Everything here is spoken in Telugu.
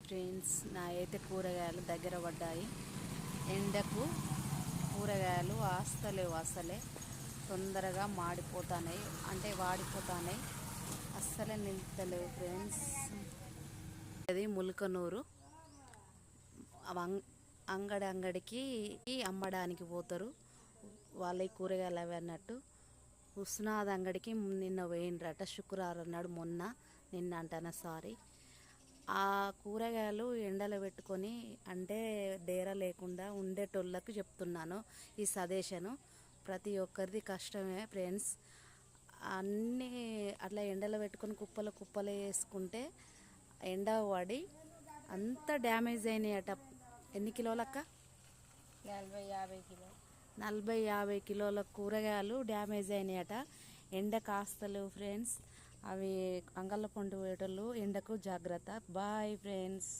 ఫ్రెండ్స్, నా అయితే కూరగాయలు దగ్గర పడ్డాయి. ఎండకు కూరగాయలు ఆస్తలేవు, అసలే తొందరగా మాడిపోతున్నాయి, అంటే వాడిపోతున్నాయి, అస్సలే నిలుస్తలేవు ఫ్రెండ్స్. అది ములకనూరు అంగడికి అమ్మడానికి పోతారు వాళ్ళ కూరగాయలు అవి అన్నట్టు. హుస్నాద్ అంగడికి నిన్న పోయిండ్రట, శుక్రవారం నాడు, నిన్న అంటానా సారీ. ఆ కూరగాయలు ఎండలో పెట్టుకొని, అంటే డేరా లేకుండా ఉండేటోళ్ళకు చెప్తున్నాను ఈ సజెషను. ప్రతి ఒక్కరిది కష్టమే ఫ్రెండ్స్. అన్నీ అట్లా ఎండలో పెట్టుకొని కుప్పలు కుప్పలు వేసుకుంటే ఎండ పడి అంత డ్యామేజ్ అయినాయట. ఎన్ని కిలోలక్క? 40-50 కిలోలు. 40-50 కిలోల కూరగాయలు డ్యామేజ్ అయినాయట. ఎండ కాస్తలేవు ఫ్రెండ్స్. అవి అంగళ్ళ పండు పోయేటోళ్ళు ఎండకు జాగ్రత్త. Bye friends.